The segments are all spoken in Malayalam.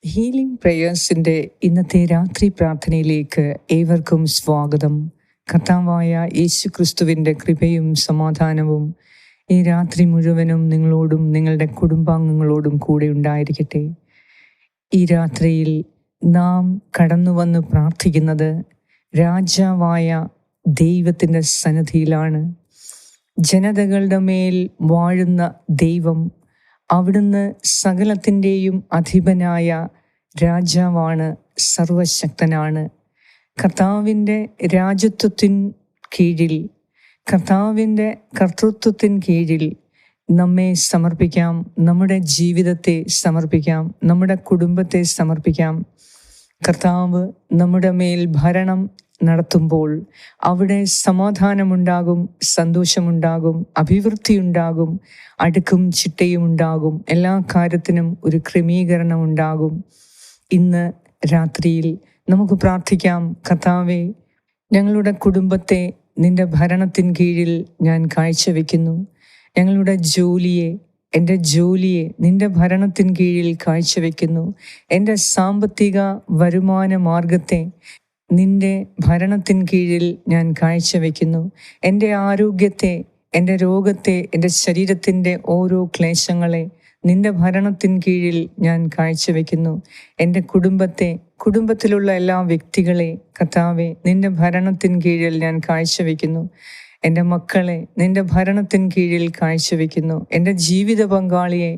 ഹീലിംഗ് പ്രേയേഴ്സിൻ്റെ ഇന്നത്തെ രാത്രി പ്രാർത്ഥനയിലേക്ക് ഏവർക്കും സ്വാഗതം. കർത്താവായ യേശു ക്രിസ്തുവിൻ്റെ കൃപയും സമാധാനവും ഈ രാത്രി മുഴുവനും നിങ്ങളോടും നിങ്ങളുടെ കുടുംബാംഗങ്ങളോടും കൂടെ ഉണ്ടായിരിക്കട്ടെ. ഈ രാത്രിയിൽ നാം കടന്നു വന്ന് പ്രാർത്ഥിക്കുന്നത് രാജാവായ ദൈവത്തിൻ്റെ സന്നിധിയിലാണ്. ജനതകളുടെ മേൽ വാഴുന്ന ദൈവം, അവിടുന്ന് സകലത്തിൻ്റെയും അധിപനായ രാജാവാണ്, സർവശക്തനാണ്. കർത്താവിൻ്റെ രാജത്വത്തിൻ കീഴിൽ, കർത്താവിൻ്റെ കർത്തൃത്വത്തിൻ കീഴിൽ നമ്മെ സമർപ്പിക്കാം, നമ്മുടെ ജീവിതത്തെ സമർപ്പിക്കാം, നമ്മുടെ കുടുംബത്തെ സമർപ്പിക്കാം. കർത്താവ് നമ്മുടെ മേൽ ഭരണം നടത്തുമ്പോൾ അവിടെ സമാധാനമുണ്ടാകും, സന്തോഷമുണ്ടാകും, അഭിവൃദ്ധിയുണ്ടാകും, അടുക്കും ചിട്ടയും ഉണ്ടാകും, എല്ലാ കാര്യത്തിനും ഒരു ക്രമീകരണം ഉണ്ടാകും. ഇന്ന് രാത്രിയിൽ നമുക്ക് പ്രാർത്ഥിക്കാം. കർത്താവേ, ഞങ്ങളുടെ കുടുംബത്തെ നിന്റെ ഭരണത്തിൻ കീഴിൽ ഞാൻ കാഴ്ചവെക്കുന്നു. ഞങ്ങളുടെ എൻ്റെ ജോലിയെ നിന്റെ ഭരണത്തിൻ കീഴിൽ കാഴ്ചവെക്കുന്നു. എൻ്റെ സാമ്പത്തിക വരുമാന മാർഗത്തെ നിന്റെ ഭരണത്തിൻ കീഴിൽ ഞാൻ കാഴ്ചവെക്കുന്നു. എൻ്റെ ആരോഗ്യത്തെ, എൻ്റെ രോഗത്തെ, എൻ്റെ ശരീരത്തിൻ്റെ ഓരോ ക്ലേശങ്ങളെ നിന്റെ ഭരണത്തിൻ കീഴിൽ ഞാൻ കാഴ്ചവെക്കുന്നു. എൻ്റെ കുടുംബത്തിലുള്ള എല്ലാ വ്യക്തികളെ കർത്താവെ നിന്റെ ഭരണത്തിൻ കീഴിൽ ഞാൻ കാഴ്ചവെക്കുന്നു. എൻ്റെ മക്കളെ നിന്റെ ഭരണത്തിൻ കീഴിൽ കാഴ്ചവെക്കുന്നു. എൻ്റെ ജീവിത പങ്കാളിയെ,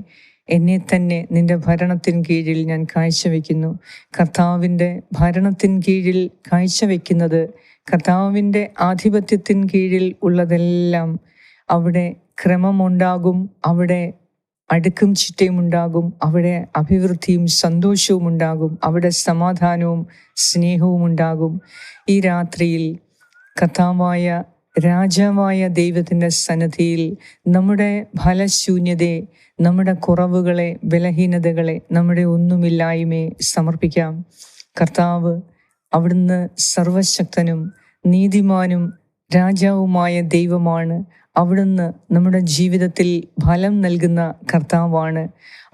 എന്നെ തന്നെ നിന്റെ ഭരണത്തിൻ കീഴിൽ ഞാൻ കാഴ്ചവെക്കുന്നു. കർത്താവിൻ്റെ ഭരണത്തിൻ കീഴിൽ കാഴ്ചവെക്കുന്നത്, കർത്താവിൻ്റെ ആധിപത്യത്തിൻ കീഴിൽ ഉള്ളതെല്ലാം അവിടെ ക്രമമുണ്ടാകും, അവിടെ അടുക്കും ചിട്ടയും ഉണ്ടാകും, അവിടെ അഭിവൃദ്ധിയും സന്തോഷവും ഉണ്ടാകും, അവിടെ സമാധാനവും സ്നേഹവും ഉണ്ടാകും. ഈ രാത്രിയിൽ കർത്താവായ രാജാവായ ദൈവത്തിൻ്റെ സന്നിധിയിൽ നമ്മുടെ ഫലശൂന്യതയെ, നമ്മുടെ കുറവുകളെ, ബലഹീനതകളെ, നമ്മുടെ ഒന്നുമില്ലായ്മയെ സമർപ്പിക്കാം. കർത്താവ് അവിടുന്ന് സർവശക്തനും നീതിമാനും രാജാവുമായ ദൈവമാണ്. അവിടുന്ന് നമ്മുടെ ജീവിതത്തിൽ ഫലം നൽകുന്ന കർത്താവാണ്.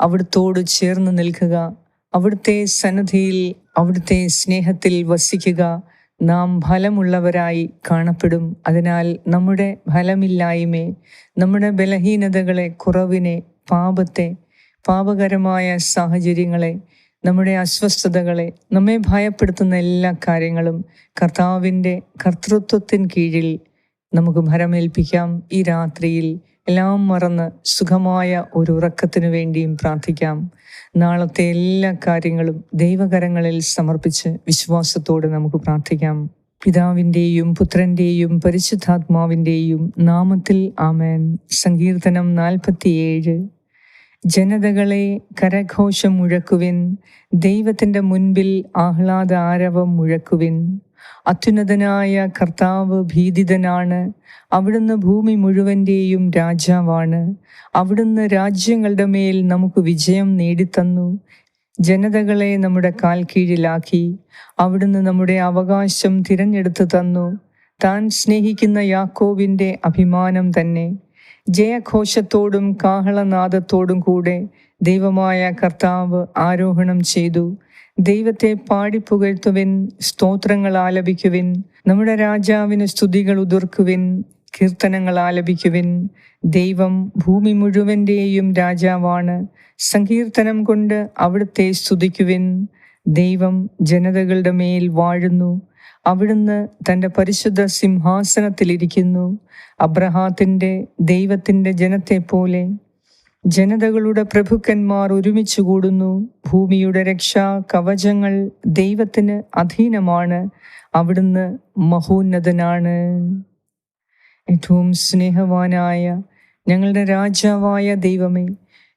അവിടുത്തോട് ചേർന്ന് നിൽക്കുക, അവിടുത്തെ സന്നിധിയിൽ, അവിടുത്തെ സ്നേഹത്തിൽ വസിക്കുക. നാം ഫലമുള്ളവരായി കാണപ്പെടും. അതിനാൽ നമ്മുടെ ഫലമില്ലായ്മയെ, നമ്മുടെ ബലഹീനതകളെ, കുറവിനെ, പാപത്തെ, പാപകരമായ സാഹചര്യങ്ങളെ, നമ്മുടെ അസ്വസ്ഥതകളെ, നമ്മെ ഭയപ്പെടുത്തുന്ന എല്ലാ കാര്യങ്ങളും കർത്താവിൻ്റെ കർത്തൃത്വത്തിൻ കീഴിൽ നമുക്ക് ഭരമേൽപ്പിക്കാം. ഈ രാത്രിയിൽ എല്ലാം മറന്ന് സുഖമായ ഒരു ഉറക്കത്തിനു വേണ്ടിയും പ്രാർത്ഥിക്കാം. നാളത്തെ എല്ലാ കാര്യങ്ങളും ദൈവകരങ്ങളിൽ സമർപ്പിച്ച് വിശ്വാസത്തോടെ നമുക്ക് പ്രാർത്ഥിക്കാം. പിതാവിൻ്റെയും പുത്രൻ്റെയും പരിശുദ്ധാത്മാവിൻ്റെയും നാമത്തിൽ ആമേൻ. സങ്കീർത്തനം 47. ജനതകളെ കരഘോഷം മുഴക്കുവിൻ, ദൈവത്തിൻ്റെ മുൻപിൽ ആഹ്ലാദ ആരവം മുഴക്കുവിൻ. അത്യുന്നതനായ കർത്താവ് ഭീതിതനാണ്. അവിടുന്ന് ഭൂമി മുഴുവൻ്റെയും രാജാവാണ്. അവിടുന്ന് രാജ്യങ്ങളുടെ മേൽ നമുക്ക് വിജയം നേടിത്തന്നു. ജനതകളെ നമ്മുടെ കാൽ കീഴിലാക്കി. അവിടുന്ന് നമ്മുടെ അവകാശം തിരഞ്ഞെടുത്തു തന്നു. താൻ സ്നേഹിക്കുന്ന യാക്കോബിൻ്റെ അഭിമാനം തന്നെ. ജയഘോഷത്തോടും കാഹളനാദത്തോടും കൂടെ ദൈവമായ കർത്താവ് ആരോഹണം ചെയ്തു. ദൈവത്തെ പാടിപ്പുകഴ്ത്തുവിൻ, സ്തോത്രങ്ങൾ ആലപിക്കുവിൻ. നമ്മുടെ രാജാവിന് സ്തുതികൾ ഉതിർക്കുവിൻ, കീർത്തനങ്ങൾ ആലപിക്കുവിൻ. ദൈവം ഭൂമി മുഴുവൻ്റെയും രാജാവാണ്. സങ്കീർത്തനം കൊണ്ട് അവിടുത്തെ സ്തുതിക്കുവിൻ. ദൈവം ജനതകളുടെ മേൽ വാഴുന്നു. അവിടുന്ന് തൻ്റെ പരിശുദ്ധ സിംഹാസനത്തിലിരിക്കുന്നു. അബ്രഹാത്തിൻ്റെ ദൈവത്തിൻ്റെ ജനത്തെ പോലെ ജനതകളുടെ പ്രഭുക്കന്മാർ ഒരുമിച്ച് കൂടുന്നു. ഭൂമിയുടെ രക്ഷാ കവചങ്ങൾ ദൈവത്തിന് അധീനമാണ്. അവിടുന്ന് മഹോന്നതനാണ്. ഏറ്റവും സ്നേഹവാനായ ഞങ്ങളുടെ രാജാവായ ദൈവമേ,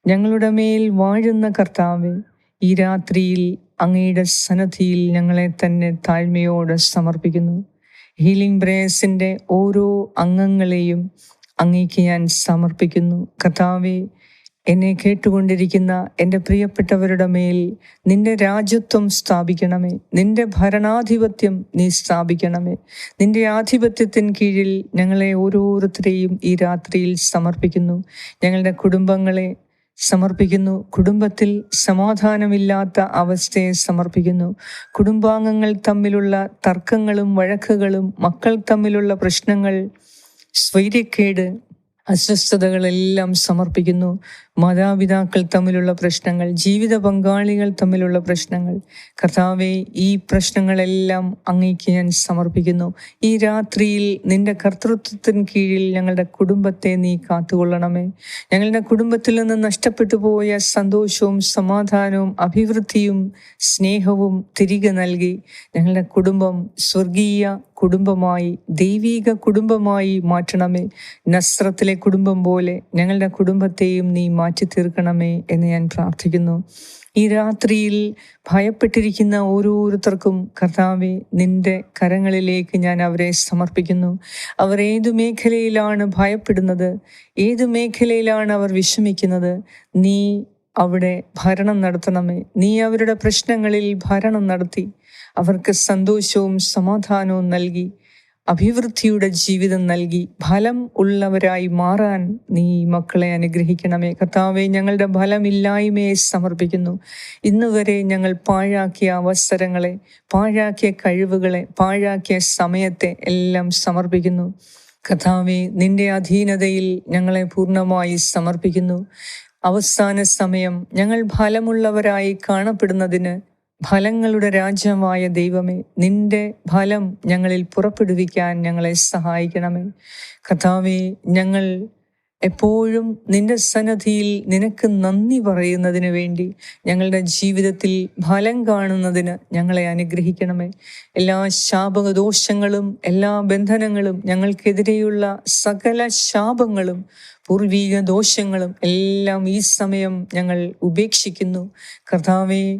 ഞങ്ങളുടെ മേൽ വാഴുന്ന കർത്താവേ, ഈ രാത്രിയിൽ അങ്ങയുടെ സന്നിധിയിൽ ഞങ്ങളെ തന്നെ താഴ്മയോടെ സമർപ്പിക്കുന്നു. ഹീലിംഗ് പ്രേയേഴ്സിൻ്റെ ഓരോ അംഗങ്ങളെയും അങ്ങേക്ക് ഞാൻ സമർപ്പിക്കുന്നു. കർത്താവേ, എന്നെ കേട്ടുകൊണ്ടിരിക്കുന്ന എൻ്റെ പ്രിയപ്പെട്ടവരുടെ മേൽ നിന്റെ രാജ്യത്വം സ്ഥാപിക്കണമേ. നിന്റെ ഭരണാധിപത്യം നീ സ്ഥാപിക്കണമേ. നിന്റെ ആധിപത്യത്തിൻ കീഴിൽ ഞങ്ങളെ ഓരോരുത്തരെയും ഈ രാത്രിയിൽ സമർപ്പിക്കുന്നു. ഞങ്ങളുടെ കുടുംബങ്ങളെ, സമർപ്പിക്കുന്നു. കുടുംബത്തിൽ സമാധാനമില്ലാത്ത അവസ്ഥയെ സമർപ്പിക്കുന്നു. കുടുംബാംഗങ്ങൾ തമ്മിലുള്ള തർക്കങ്ങളും വഴക്കുകളും, മക്കൾ തമ്മിലുള്ള പ്രശ്നങ്ങൾ, സ്വൈര്യക്കേട്, അസ്വസ്ഥതകളെല്ലാം സമർപ്പിക്കുന്നു. മാതാപിതാക്കൾ തമ്മിലുള്ള പ്രശ്നങ്ങൾ, ജീവിത പങ്കാളികൾ തമ്മിലുള്ള പ്രശ്നങ്ങൾ, കർത്താവേ, ഈ പ്രശ്നങ്ങളെല്ലാം അങ്ങേക്ക് ഞാൻ സമർപ്പിക്കുന്നു. ഈ രാത്രിയിൽ നിന്റെ കർത്തൃത്വത്തിന് കീഴിൽ ഞങ്ങളുടെ കുടുംബത്തെ നീ കാത്തുകൊള്ളണമേ. ഞങ്ങളുടെ കുടുംബത്തിൽ നിന്ന് നഷ്ടപ്പെട്ടു പോയ സന്തോഷവും സമാധാനവും അഭിവൃദ്ധിയും സ്നേഹവും തിരികെ നൽകി ഞങ്ങളുടെ കുടുംബം സ്വർഗീയ കുടുംബമായി, ദൈവീക കുടുംബമായി മാറ്റണമേ. നസ്രത്തിലെ കുടുംബം പോലെ ഞങ്ങളുടെ കുടുംബത്തെയും നീ മാറ്റി തീർക്കണമേ എന്ന് ഞാൻ പ്രാർത്ഥിക്കുന്നു. ഈ രാത്രിയിൽ ഭയപ്പെട്ടിരിക്കുന്ന ഓരോരുത്തർക്കും കർത്താവേ, നിന്റെ കരങ്ങളിലേക്ക് ഞാൻ അവരെ സമർപ്പിക്കുന്നു. അവർ ഏതു മേഖലയിലാണ് ഭയപ്പെടുന്നത്, ഏതു മേഖലയിലാണ് അവർ വിഷമിക്കുന്നത്, നീ അവിടെ ഭരണം നടത്തണമേ. നീ അവരുടെ പ്രശ്നങ്ങളിൽ ഭരണം നടത്തി അവർക്ക് സന്തോഷവും സമാധാനവും നൽകി അഭിവൃദ്ധിയുടെ ജീവിതം നൽകി ഫലം ഉള്ളവരായി മാറാൻ നീ മക്കളെ അനുഗ്രഹിക്കണമേ. കർത്താവെ, ഞങ്ങളുടെ ഫലമില്ലായ്മയെ സമർപ്പിക്കുന്നു. ഇന്നുവരെ ഞങ്ങൾ പാഴാക്കിയ അവസരങ്ങളെ, പാഴാക്കിയ കഴിവുകളെ, പാഴാക്കിയ സമയത്തെ എല്ലാം സമർപ്പിക്കുന്നു. കർത്താവെ, നിന്റെ അധീനതയിൽ ഞങ്ങളെ പൂർണ്ണമായി സമർപ്പിക്കുന്നു. അവസാന സമയം ഞങ്ങൾ ഫലമുള്ളവരായി കാണപ്പെടുന്നതിന് ഫലങ്ങളുടെ രാജ്യമായ ദൈവമേ, നിന്റെ ഫലം ഞങ്ങളിൽ പുറപ്പെടുവിക്കാൻ ഞങ്ങളെ സഹായിക്കണമേ. കർത്താവേ, ഞങ്ങൾ എപ്പോഴും നിന്റെ സന്നിധിയിൽ നിനക്ക് നന്ദി പറയുന്നതിന് വേണ്ടി ഞങ്ങളുടെ ജീവിതത്തിൽ ഫലം കാണുന്നതിന് ഞങ്ങളെ അനുഗ്രഹിക്കണമേ. എല്ലാ ശാപദോഷങ്ങളും, എല്ലാ ബന്ധനങ്ങളും, ഞങ്ങൾക്കെതിരെയുള്ള സകല ശാപങ്ങളും, പൂർവീക ദോഷങ്ങളും എല്ലാം ഈ സമയം ഞങ്ങൾ ഉപേക്ഷിക്കുന്നു. കർത്താവേ,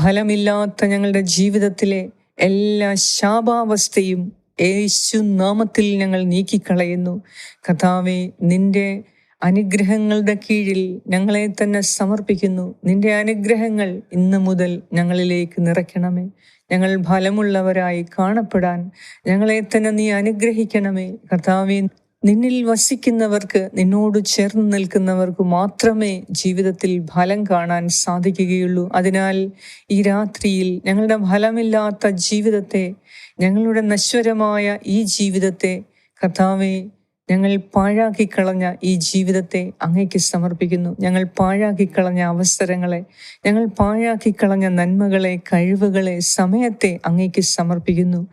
ഫലമില്ലാത്ത ഞങ്ങളുടെ ജീവിതത്തിലെ എല്ലാ ശാപാവസ്ഥയും യേശു നാമത്തിൽ ഞങ്ങൾ നീക്കിക്കളയുന്നു. കർത്താവേ, നിന്റെ അനുഗ്രഹങ്ങളുടെ കീഴിൽ ഞങ്ങളെ തന്നെ സമർപ്പിക്കുന്നു. നിന്റെ അനുഗ്രഹങ്ങൾ ഇന്ന് മുതൽ ഞങ്ങളിലേക്ക് നിറയ്ക്കണമേ. ഞങ്ങൾ ഫലമുള്ളവരായി കാണപ്പെടാൻ ഞങ്ങളെ തന്നെ നീ അനുഗ്രഹിക്കണമേ. കർത്താവേ, നിന്നിൽ വസിക്കുന്നവർക്ക്, നിന്നോട് ചേർന്ന് നിൽക്കുന്നവർക്ക് മാത്രമേ ജീവിതത്തിൽ ഫലം കാണാൻ സാധിക്കുകയുള്ളൂ. അതിനാൽ ഈ രാത്രിയിൽ ഞങ്ങളുടെ ഫലമില്ലാത്ത ജീവിതത്തെ, ഞങ്ങളുടെ നശ്വരമായ ഈ ജീവിതത്തെ, കർത്താവേ, ഞങ്ങൾ പാഴാക്കിക്കളഞ്ഞ ഈ ജീവിതത്തെ അങ്ങേക്ക് സമർപ്പിക്കുന്നു. ഞങ്ങൾ പാഴാക്കിക്കളഞ്ഞ അവസരങ്ങളെ, ഞങ്ങൾ പാഴാക്കിക്കളഞ്ഞ നന്മകളെ, കഴിവുകളെ, സമയത്തെ അങ്ങേക്ക് സമർപ്പിക്കുന്നു.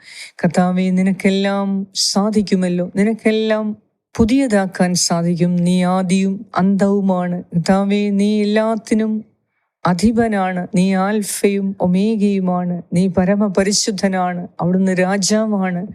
കർത്താവേ, നിനക്കെല്ലാം സാധിക്കുമല്ലോ, നിനക്കെല്ലാം പുതിയതാക്കാൻ സാധിക്കും. നീ ആദിയും അന്തവുമാണ്. കർത്താവേ, നീ എല്ലാത്തിനും അധിപനാണ്. നീ ആൽഫയും ഒമേഗയുമാണ്. നീ പരമപരിശുദ്ധനാണ്. അവിടുന്ന് രാജാവാണ്.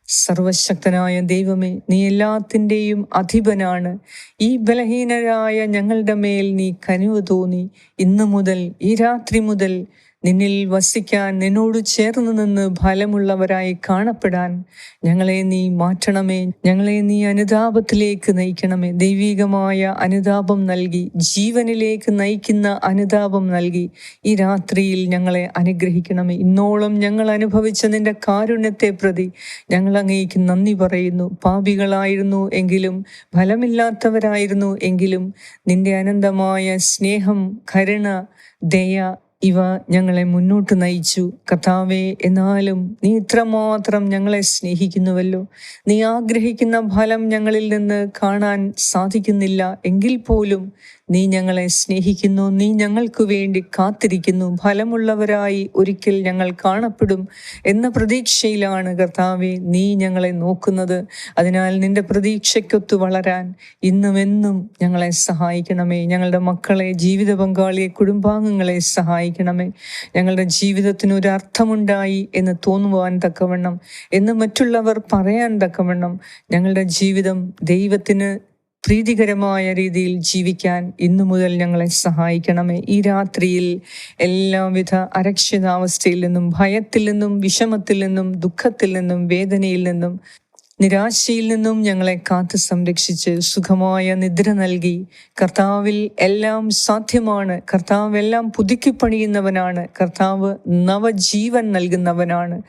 സർവശക്തനായ ദൈവമേ, നീ എല്ലാത്തിൻ്റെയും അധിപനാണ്. ഈ ബലഹീനരായ ഞങ്ങളുടെ മേൽ നീ കനിവ് തോന്നി ഇന്നു മുതൽ, ഈ രാത്രി മുതൽ നിന്നിൽ വസിക്കാൻ, നിന്നോട് ചേർന്ന് നിന്ന് ഫലമുള്ളവരായി കാണപ്പെടാൻ ഞങ്ങളെ നീ മാറ്റണമേ. ഞങ്ങളെ നീ അനുതാപത്തിലേക്ക് നയിക്കണമേ. ദൈവികമായ അനുതാപം നൽകി, ജീവനിലേക്ക് നയിക്കുന്ന അനുതാപം നൽകി ഈ രാത്രിയിൽ ഞങ്ങളെ അനുഗ്രഹിക്കണമേ. ഇന്നോളം ഞങ്ങൾ അനുഭവിച്ച നിന്റെ കാരുണ്യത്തെ പ്രതി ഞങ്ങൾ അങ്ങേക്ക് നന്ദി പറയുന്നു. പാപികളായിരുന്നു എങ്കിലും, ഫലമില്ലാത്തവരായിരുന്നു എങ്കിലും, നിന്റെ അനന്തമായ സ്നേഹം, കരുണ, ദയ ഇവ ഞങ്ങളെ മുന്നോട്ട് നയിച്ചു. കർത്താവേ, എന്നാലും നീ ഇത്രമാത്രം ഞങ്ങളെ സ്നേഹിക്കുന്നുവല്ലോ. നീ ആഗ്രഹിക്കുന്ന ഫലം ഞങ്ങളിൽ നിന്ന് കാണാൻ സാധിക്കുന്നില്ല എങ്കിൽ പോലും നീ ഞങ്ങളെ സ്നേഹിക്കുന്നു. നീ ഞങ്ങൾക്ക് വേണ്ടി കാത്തിരിക്കുന്നു. ഫലമുള്ളവരായി ഒരിക്കൽ ഞങ്ങൾ കാണപ്പെടും എന്ന പ്രതീക്ഷയിലാണ് കർത്താവേ നീ ഞങ്ങളെ നോക്കുന്നത്. അതിനാൽ നിന്റെ പ്രതീക്ഷയ്ക്കൊത്തു വളരാൻ ഇന്നുമെന്നും ഞങ്ങളെ സഹായിക്കണമേ. ഞങ്ങളുടെ മക്കളെ, ജീവിത പങ്കാളിയെ, കുടുംബാംഗങ്ങളെ സഹായിക്കണമേ. ഞങ്ങളുടെ ജീവിതത്തിന് ഒരു അർത്ഥമുണ്ടായി എന്ന് തോന്നുവാൻ തക്കവണ്ണം, എന്ന് മറ്റുള്ളവർ പറയാൻ തക്കവണ്ണം ഞങ്ങളുടെ ജീവിതം ദൈവത്തിന് പ്രീതികരമായ രീതിയിൽ ജീവിക്കാൻ ഇന്നു മുതൽ ഞങ്ങളെ സഹായിക്കണമേ. ഈ രാത്രിയിൽ എല്ലാവിധ അരക്ഷിതാവസ്ഥയിൽ നിന്നും, ഭയത്തിൽ നിന്നും, വിഷമത്തിൽ നിന്നും, ദുഃഖത്തിൽ നിന്നും, വേദനയിൽ നിന്നും, നിരാശയിൽ നിന്നും ഞങ്ങളെ കാത്തു സംരക്ഷിച്ച് സുഖമായ നിദ്ര നൽകി. കർത്താവിൽ എല്ലാം സാധ്യമാണ്. കർത്താവ് എല്ലാം പുതുക്കി പണിയുന്നവനാണ്. കർത്താവ് നവജീവൻ നൽകുന്നവനാണ്.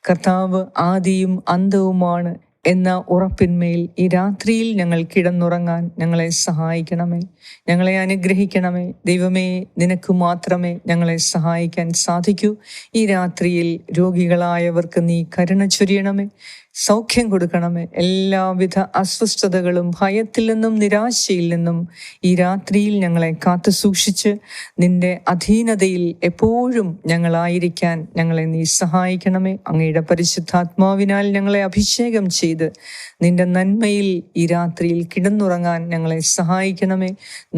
കർത്താവ് ആദിയും അന്തവുമാണ്. എന്ന ഉറപ്പിന്മേൽ ഈ രാത്രിയിൽ ഞങ്ങൾ കിടന്നുറങ്ങാൻ ഞങ്ങളെ സഹായിക്കണമേ, ഞങ്ങളെ അനുഗ്രഹിക്കണമേ. ദൈവമേ, നിനക്ക് മാത്രമേ ഞങ്ങളെ സഹായിക്കാൻ സാധിക്കൂ. ഈ രാത്രിയിൽ രോഗികളായവർക്ക് നീ കരുണ ചൊരിയണമേ, സൗഖ്യം കൊടുക്കണമേ. എല്ലാവിധ അസ്വസ്ഥതകളും ഭയത്തിൽ നിന്നും നിരാശയിൽ നിന്നും ഈ രാത്രിയിൽ ഞങ്ങളെ കാത്തു സൂക്ഷിച്ച് നിന്റെ അധീനതയിൽ എപ്പോഴും ഞങ്ങളായിരിക്കാൻ ഞങ്ങളെ നീ സഹായിക്കണമേ. അങ്ങയുടെ പരിശുദ്ധാത്മാവിനാൽ ഞങ്ങളെ അഭിഷേകം ചെയ്ത് നിന്റെ നന്മയിൽ ഈ രാത്രിയിൽ കിടന്നുറങ്ങാൻ ഞങ്ങളെ സഹായിക്കണമേ.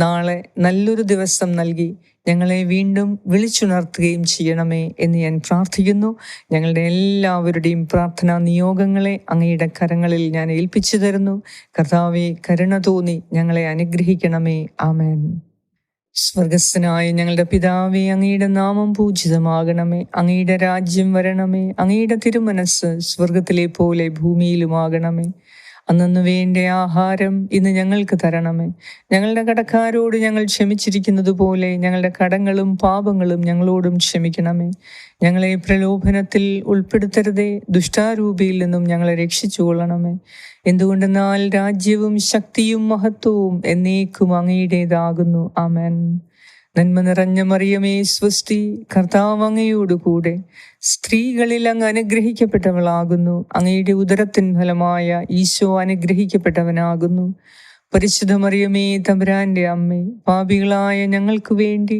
നാളെ നല്ലൊരു ദിവസം നൽകി ഞങ്ങളെ വീണ്ടും വിളിച്ചുണർത്തുകയും ചെയ്യണമേ എന്ന് ഞാൻ പ്രാർത്ഥിക്കുന്നു. ഞങ്ങളുടെ എല്ലാവരുടെയും പ്രാർത്ഥനാ നിയോഗങ്ങളെ അങ്ങയുടെ കരങ്ങളിൽ ഞാൻ ഏൽപ്പിച്ചു തരുന്നു. കർത്താവേ, കരുണ തോന്നി ഞങ്ങളെ അനുഗ്രഹിക്കണമേ. ആമേൻ. സ്വർഗസ്ഥനായ ഞങ്ങളുടെ പിതാവേ, അങ്ങയുടെ നാമം പൂജിതമാകണമേ, അങ്ങയുടെ രാജ്യം വരണമേ, അങ്ങയുടെ തിരുമനസ് സ്വർഗത്തിലെ പോലെ ഭൂമിയിലുമാകണമേ. അന്നു വേണ്ട ആഹാരം ഇന്ന് ഞങ്ങൾക്ക് തരണമേ. ഞങ്ങളുടെ കടക്കാരോട് ഞങ്ങൾ ക്ഷമിച്ചിരിക്കുന്നത് പോലെ ഞങ്ങളുടെ കടങ്ങളും പാപങ്ങളും ഞങ്ങളോടും ക്ഷമിക്കണമേ. ഞങ്ങളെ പ്രലോഭനത്തിൽ ഉൾപ്പെടുത്തരുതേ, ദുഷ്ടാരൂപിയിൽ നിന്നും ഞങ്ങളെ രക്ഷിച്ചുകൊള്ളണമേ. എന്തുകൊണ്ടെന്നാൽ രാജ്യവും ശക്തിയും മഹത്വവും എന്നേക്കും അങ്ങയുടേതാകുന്നു. ആമേൻ. നന്മ നിറഞ്ഞ മറിയമേ, സ്വസ്തി, കർത്താവ് അങ്ങയോടുകൂടെ സ്ത്രീകളിൽ അങ്ങ് അനുഗ്രഹിക്കപ്പെട്ടവളാകുന്നു. അങ്ങയുടെ ഉദരത്തിൻ ഫലമായ ഈശോ അനുഗ്രഹിക്കപ്പെട്ടവനാകുന്നു. പരിശുദ്ധ മറിയമേ, തമ്പുരാന്റെ അമ്മേ, പാപികളായ ഞങ്ങൾക്ക് വേണ്ടി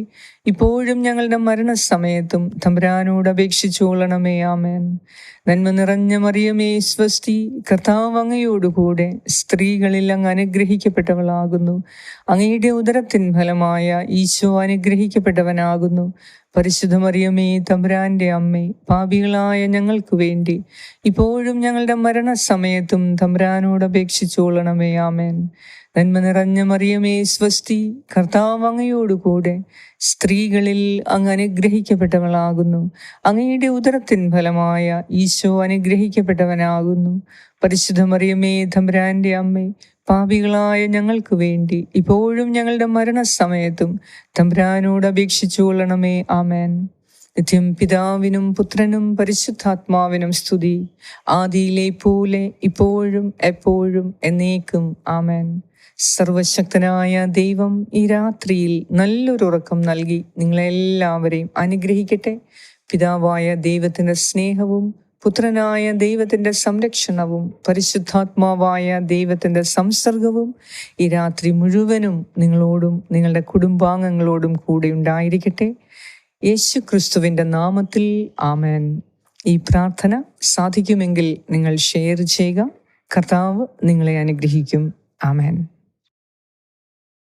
ഇപ്പോഴും ഞങ്ങളുടെ മരണസമയത്തും തമ്പുരാനോട് അപേക്ഷിച്ചുകൊള്ളണമേ. ആമേൻ. നന്മ നിറഞ്ഞ മറിയമേ, സ്വസ്തി, കർത്താവ് അങ്ങയോടുകൂടെ സ്ത്രീകളിൽ അങ്ങ് അനുഗ്രഹിക്കപ്പെട്ടവളാകുന്നു. അങ്ങയുടെ ഉദരത്തിൻ ഫലമായ ഈശോ അനുഗ്രഹിക്കപ്പെട്ടവനാകുന്നു. പരിശുദ്ധ മറിയമേ, തമ്പുരാന്റെ അമ്മേ, പാപികളായ ഞങ്ങൾക്ക് വേണ്ടി ഇപ്പോഴും ഞങ്ങളുടെ മരണസമയത്തും തമ്പുരാനോട് അപേക്ഷിച്ചുകൊള്ളണമേ. ആമേൻ. നന്മ നിറഞ്ഞ മറിയമേ, സ്വസ്തി, കർത്താവ് അങ്ങയോടുകൂടെ സ്ത്രീകളിൽ അങ്ങ് അനുഗ്രഹിക്കപ്പെട്ടവളാകുന്നു. അങ്ങയുടെ ഉദരത്തിൻ ഫലമായ ഈശോ അനുഗ്രഹിക്കപ്പെട്ടവനാകുന്നു. പരിശുദ്ധ മറിയമേ, തമ്പുരാന്റെ അമ്മേ, പാപികളായ ഞങ്ങൾക്ക് വേണ്ടി ഇപ്പോഴും ഞങ്ങളുടെ മരണസമയത്തും തമ്പുരാനോട് അപേക്ഷിച്ചുകൊള്ളണമേ. ആമേൻ. നിത്യം പിതാവിനും പുത്രനും പരിശുദ്ധാത്മാവിനും സ്തുതി, ആദിയിലെ പോലെ ഇപ്പോഴും എപ്പോഴും എന്നേക്കും. ആമേൻ. സർവശക്തനായ ദൈവം ഈ രാത്രിയിൽ നല്ലൊരു ഉറക്കം നൽകി നിങ്ങളെല്ലാവരെയും അനുഗ്രഹിക്കട്ടെ. പിതാവായ ദൈവത്തിൻ്റെ സ്നേഹവും പുത്രനായ ദൈവത്തിൻ്റെ സംരക്ഷണവും പരിശുദ്ധാത്മാവായ ദൈവത്തിൻ്റെ സംസർഗവും ഈ രാത്രി മുഴുവനും നിങ്ങളോടും നിങ്ങളുടെ കുടുംബാംഗങ്ങളോടും കൂടെ ഉണ്ടായിരിക്കട്ടെ. യേശു ക്രിസ്തുവിൻ്റെ നാമത്തിൽ ആമേൻ. ഈ പ്രാർത്ഥന സാധിക്കുമെങ്കിൽ നിങ്ങൾ ഷെയർ ചെയ്യുക. കർത്താവ് നിങ്ങളെ അനുഗ്രഹിക്കും. ആമേൻ.